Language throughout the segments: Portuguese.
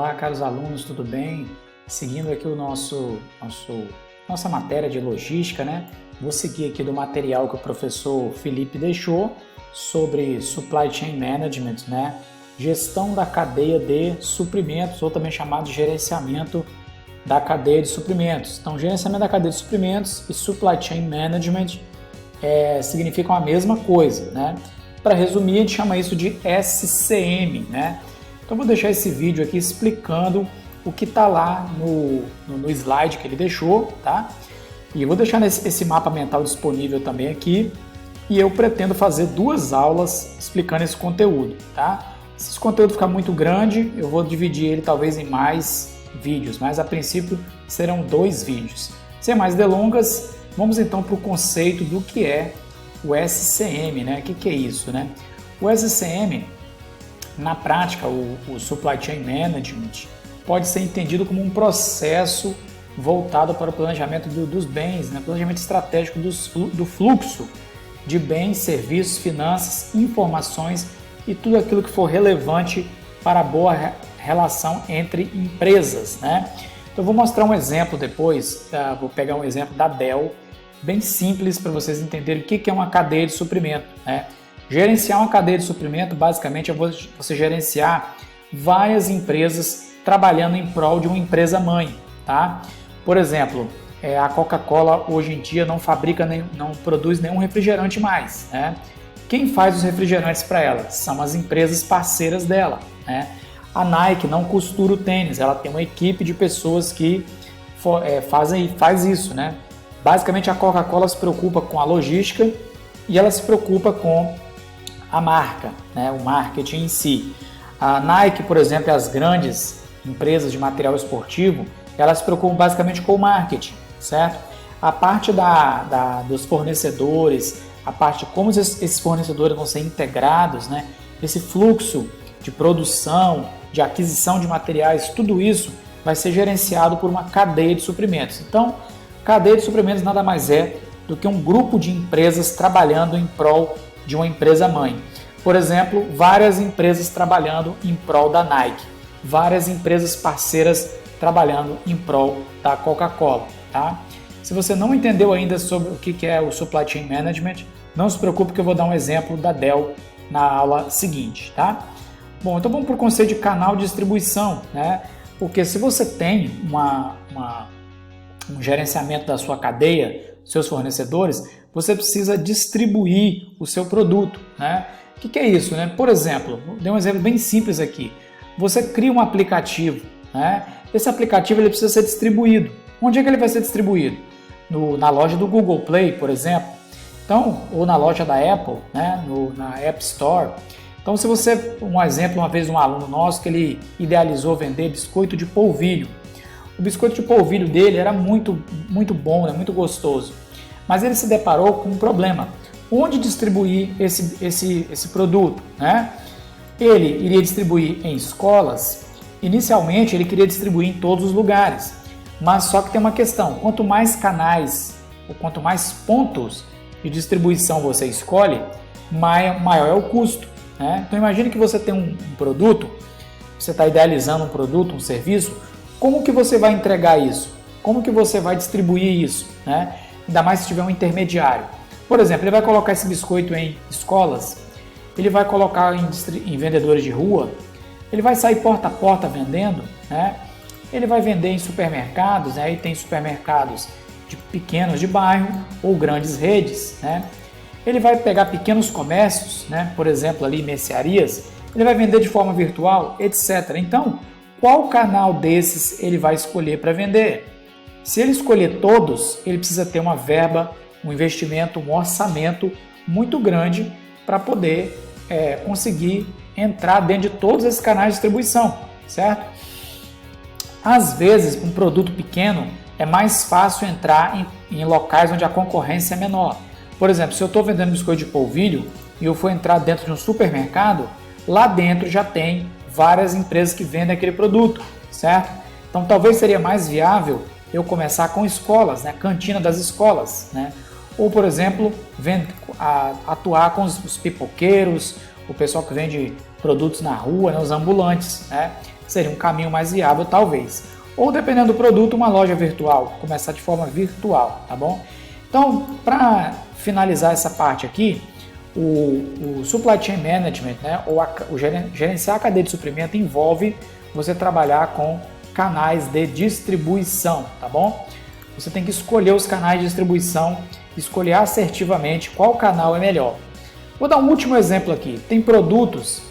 Olá, caros alunos, tudo bem? Seguindo aqui nossa matéria de logística, né? Vou seguir aqui do material que o professor Felipe deixou sobre Supply Chain Management, né? Gestão da cadeia de suprimentos, ou também chamado de gerenciamento da cadeia de suprimentos. Então, gerenciamento da cadeia de suprimentos e Supply Chain Management significam a mesma coisa, né? Para resumir, a gente chama isso de SCM, né? Então, vou deixar esse vídeo aqui explicando o que está lá no slide que ele deixou, tá? E eu vou deixar esse mapa mental disponível também aqui. E eu pretendo fazer 2 aulas explicando esse conteúdo, tá? Se esse conteúdo ficar muito grande, eu vou dividir ele talvez em mais vídeos, mas a princípio serão 2 vídeos. Sem mais delongas, vamos então para o conceito do que é o SCM, né? O que é isso, né? O SCM, na prática, o Supply Chain Management pode ser entendido como um processo voltado para o planejamento dos bens, né? Planejamento estratégico do fluxo de bens, serviços, finanças, informações e tudo aquilo que for relevante para a boa relação entre empresas, né? Então, eu vou mostrar um exemplo depois, vou pegar um exemplo da Dell, bem simples para vocês entenderem o que é uma cadeia de suprimento, né? Gerenciar uma cadeia de suprimento, basicamente, é você gerenciar várias empresas trabalhando em prol de uma empresa mãe, tá? Por exemplo, a Coca-Cola hoje em dia não produz nenhum refrigerante mais, né? Quem faz os refrigerantes para ela? São as empresas parceiras dela, né? A Nike não costura o tênis, ela tem uma equipe de pessoas que faz isso, né? Basicamente, a Coca-Cola se preocupa com a logística e ela se preocupa com a marca, né? O marketing em si. A Nike, por exemplo, e as grandes empresas de material esportivo, elas se preocupam basicamente com o marketing, certo? A parte dos fornecedores, a parte de como esses fornecedores vão ser integrados, né? Esse fluxo de produção, de aquisição de materiais, tudo isso vai ser gerenciado por uma cadeia de suprimentos. Então, cadeia de suprimentos nada mais é do que um grupo de empresas trabalhando em prol de uma empresa mãe. Por exemplo, várias empresas trabalhando em prol da Nike, várias empresas parceiras trabalhando em prol da Coca-Cola, tá? Se você não entendeu ainda sobre o que é o Supply Chain Management, não se preocupe que eu vou dar um exemplo da Dell na aula seguinte, tá? Bom, então vamos para o conceito de canal de distribuição, né? Porque se você tem um gerenciamento da sua cadeia, seus fornecedores, você precisa distribuir o seu produto, né? O que é isso, né? Por exemplo, vou dar um exemplo bem simples aqui. Você cria um aplicativo, né? Esse aplicativo ele precisa ser distribuído. Onde é que ele vai ser distribuído? Na loja do Google Play, por exemplo. Então, ou na loja da Apple, né? Na App Store. Então, se você, um exemplo, uma vez um aluno nosso que ele idealizou vender biscoito de polvilho. O biscoito de polvilho dele era muito bom, né? Muito gostoso. Mas ele se deparou com um problema. Onde distribuir esse produto, né? Ele iria distribuir em escolas. Inicialmente, ele queria distribuir em todos os lugares. Mas só que tem uma questão. Quanto mais canais, ou quanto mais pontos de distribuição você escolhe, maior é o custo, né? Então, imagine que você tem um produto, você está idealizando um produto, um serviço. Como que você vai entregar isso? Como que você vai distribuir isso, né? Ainda mais se tiver um intermediário. Por exemplo, ele vai colocar esse biscoito em escolas, ele vai colocar em vendedores de rua, ele vai sair porta a porta vendendo, né? Ele vai vender em supermercados, né? Aí tem supermercados pequenos de bairro ou grandes redes, né? Ele vai pegar pequenos comércios, né? Por exemplo, ali mercearias, ele vai vender de forma virtual, etc. Então, qual canal desses ele vai escolher para vender? Se ele escolher todos, ele precisa ter uma verba, um investimento, um orçamento muito grande para poder conseguir entrar dentro de todos esses canais de distribuição, certo? Às vezes, um produto pequeno é mais fácil entrar em locais onde a concorrência é menor. Por exemplo, se eu estou vendendo biscoito de polvilho e eu for entrar dentro de um supermercado, lá dentro já tem várias empresas que vendem aquele produto, certo? Então, talvez seria mais viável eu começar com escolas, né? Cantina das escolas, né? Ou, por exemplo, atuar com os pipoqueiros, o pessoal que vende produtos na rua, né? Os ambulantes, né? seria um caminho mais viável talvez. Ou dependendo do produto, uma loja virtual, começar de forma virtual, tá bom? Então, para finalizar essa parte aqui, o Supply Chain Management, né, ou o gerenciar a cadeia de suprimento envolve você trabalhar com canais de distribuição, tá bom? Você tem que escolher os canais de distribuição, escolher assertivamente qual canal é melhor. Vou dar um último exemplo aqui. Tem produtos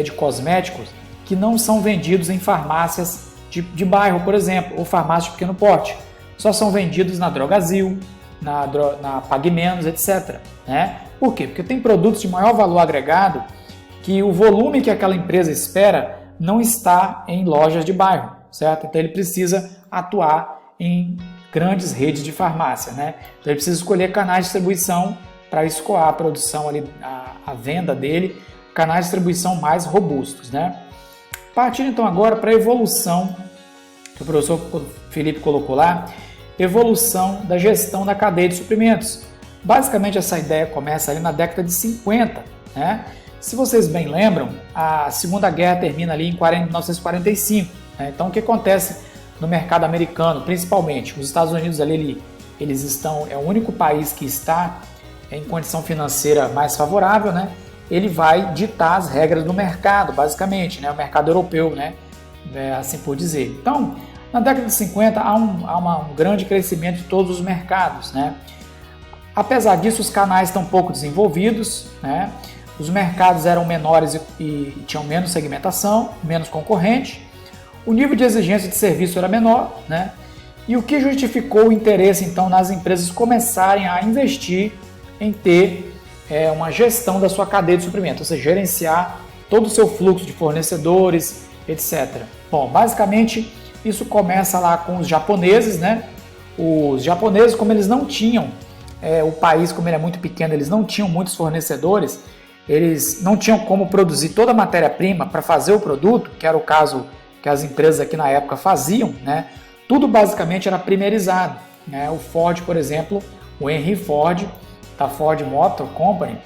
de cosméticos que não são vendidos em farmácias de bairro, por exemplo, ou farmácias de pequeno porte. Só são vendidos na Drogazil, na Pague Menos, etc. Né? Por quê? Porque tem produtos de maior valor agregado que o volume que aquela empresa espera não está em lojas de bairro, certo? Então ele precisa atuar em grandes redes de farmácia, né? Então ele precisa escolher canais de distribuição para escoar a produção ali, a venda dele, canais de distribuição mais robustos, né? Partindo então agora para a evolução que o professor Felipe colocou lá, evolução da gestão da cadeia de suprimentos. Basicamente essa ideia começa ali na década de 50, né? Se vocês bem lembram, a Segunda Guerra termina ali em 1945, né? Então o que acontece no mercado americano, principalmente? Os Estados Unidos ali, eles estão, é o único país que está em condição financeira mais favorável, né? Ele vai ditar as regras do mercado, basicamente, né? O mercado europeu, né? Assim por dizer. Então, na década de 50 há um grande crescimento de todos os mercados, né? Apesar disso, os canais estão pouco desenvolvidos, né? Os mercados eram menores e tinham menos segmentação, menos concorrente. O nível de exigência de serviço era menor, né? E o que justificou o interesse, então, nas empresas começarem a investir em ter uma gestão da sua cadeia de suprimento, ou seja, gerenciar todo o seu fluxo de fornecedores, etc. Bom, basicamente, isso começa lá com os japoneses, né? Os japoneses, como eles não tinham, o país, como ele é muito pequeno, eles não tinham muitos fornecedores, eles não tinham como produzir toda a matéria-prima para fazer o produto, que era o caso que as empresas aqui na época faziam, né? Tudo basicamente era primeirizado, né? O Ford, por exemplo, o Henry Ford, da Ford Motor Company,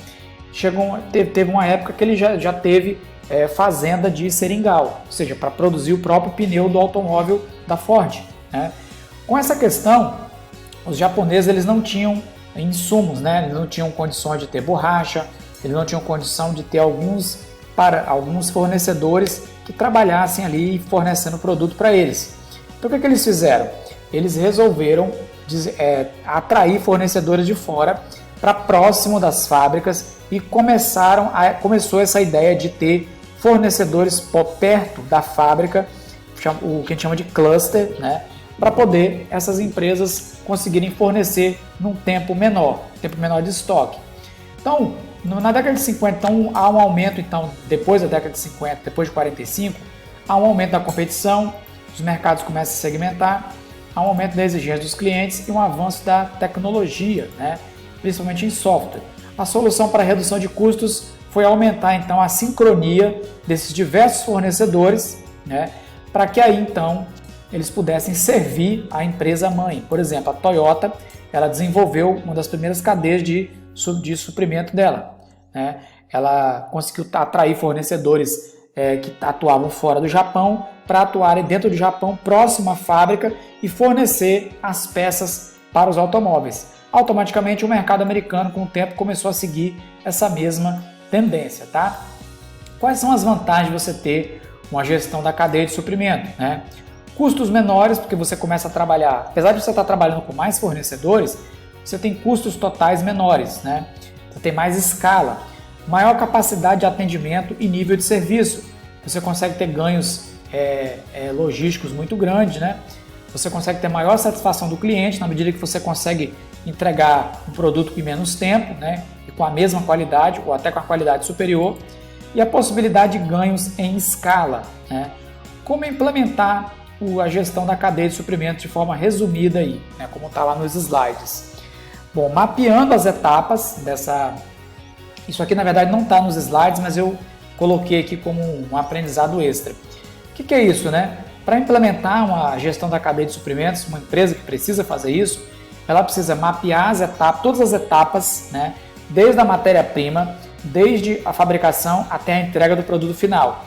teve uma época que ele já teve fazenda de seringal, ou seja, para produzir o próprio pneu do automóvel da Ford, né? Com essa questão, os japoneses eles não tinham insumos, né? Eles não tinham condições de ter borracha, eles não tinham condição de ter alguns fornecedores que trabalhassem ali fornecendo produto para eles. Então o que eles fizeram? Eles resolveram atrair fornecedores de fora para próximo das fábricas e começou essa ideia de ter fornecedores perto da fábrica, o que a gente chama de cluster, né? Para poder essas empresas conseguirem fornecer num tempo menor de estoque. Então, na década de 50, então, há um aumento, então, depois da década de 50, depois de 45, há um aumento da competição, os mercados começam a segmentar, há um aumento da exigência dos clientes e um avanço da tecnologia, né? Principalmente em software. A solução para a redução de custos foi aumentar, então, a sincronia desses diversos fornecedores, né? Para que aí, então, eles pudessem servir a empresa mãe. Por exemplo, a Toyota, ela desenvolveu uma das primeiras cadeias de suprimento dela, né? Ela conseguiu atrair fornecedores que atuavam fora do Japão para atuarem dentro do Japão, próximo à fábrica, e fornecer as peças para os automóveis. Automaticamente o mercado americano, com o tempo, começou a seguir essa mesma tendência, tá? Quais são as vantagens de você ter uma gestão da cadeia de suprimento, né? Custos menores, porque você começa a trabalhar, apesar de você estar trabalhando com mais fornecedores, você tem custos totais menores, né? Você tem mais escala, maior capacidade de atendimento e nível de serviço. Você consegue ter ganhos logísticos muito grandes, né? Você consegue ter maior satisfação do cliente na medida que você consegue entregar um produto em menos tempo, né? E com a mesma qualidade ou até com a qualidade superior. E a possibilidade de ganhos em escala, né? Como implementar a gestão da cadeia de suprimento de forma resumida aí, né? Como está lá nos slides. Bom, mapeando as etapas dessa... Isso aqui na verdade não está nos slides, mas eu coloquei aqui como um aprendizado extra. O que é isso, né? Para implementar uma gestão da cadeia de suprimentos, uma empresa que precisa fazer isso, ela precisa mapear as etapas, todas as etapas, né? Desde a matéria-prima, desde a fabricação até a entrega do produto final.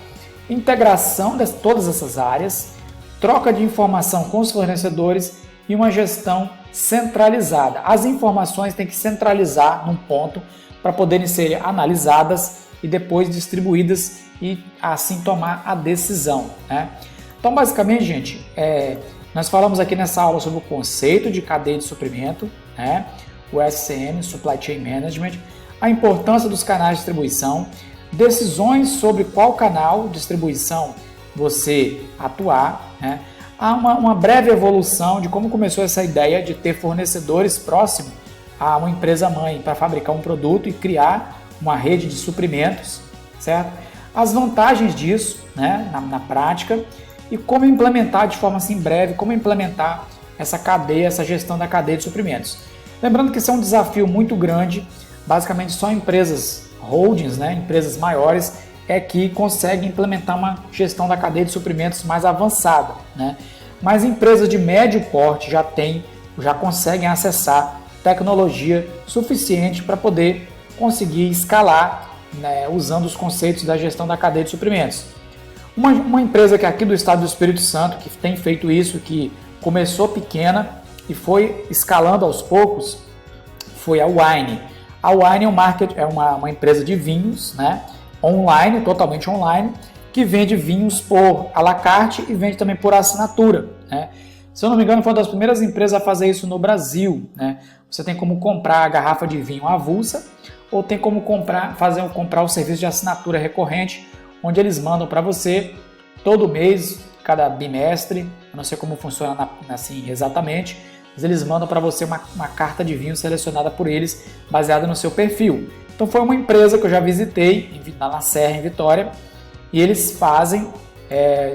integração de todas essas áreas, troca de informação com os fornecedores e uma gestão centralizada. As informações têm que centralizar num ponto para poderem ser analisadas e depois distribuídas e assim tomar a decisão, né? Então, basicamente, gente, nós falamos aqui nessa aula sobre o conceito de cadeia de suprimento, né? O SCM, Supply Chain Management, a importância dos canais de distribuição, decisões sobre qual canal de distribuição você atuar, né? Há uma breve evolução de como começou essa ideia de ter fornecedores próximos a uma empresa mãe para fabricar um produto e criar uma rede de suprimentos, certo? As vantagens disso, né, na prática, e como implementar de forma assim breve, como implementar essa cadeia, essa gestão da cadeia de suprimentos. Lembrando que isso é um desafio muito grande, basicamente só empresas holdings, né, empresas maiores, que conseguem implementar uma gestão da cadeia de suprimentos mais avançada, né? Mas empresas de médio porte já conseguem acessar tecnologia suficiente para poder conseguir escalar, né, usando os conceitos da gestão da cadeia de suprimentos. Uma empresa que é aqui do estado do Espírito Santo, que tem feito isso, que começou pequena e foi escalando aos poucos, foi a Wine. A Wine é uma empresa de vinhos, né, online, totalmente online, que vende vinhos por à la carte e vende também por assinatura, né? Se eu não me engano, foi uma das primeiras empresas a fazer isso no Brasil, né? Você tem como comprar a garrafa de vinho avulsa ou tem como comprar o serviço de assinatura recorrente, onde eles mandam para você todo mês, cada bimestre, eu não sei como funciona assim exatamente, mas eles mandam para você uma carta de vinho selecionada por eles, baseada no seu perfil. Então foi uma empresa que eu já visitei na Serra, em Vitória, e eles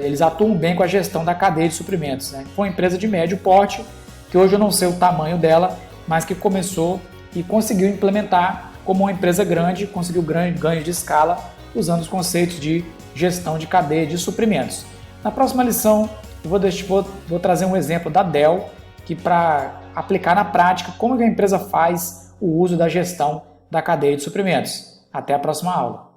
eles atuam bem com a gestão da cadeia de suprimentos, né? Foi uma empresa de médio porte, que hoje eu não sei o tamanho dela, mas que começou e conseguiu implementar como uma empresa grande, conseguiu ganho de escala, usando os conceitos de gestão de cadeia de suprimentos. Na próxima lição, eu vou trazer um exemplo da Dell, que para aplicar na prática como a empresa faz o uso da gestão da cadeia de suprimentos. Até a próxima aula.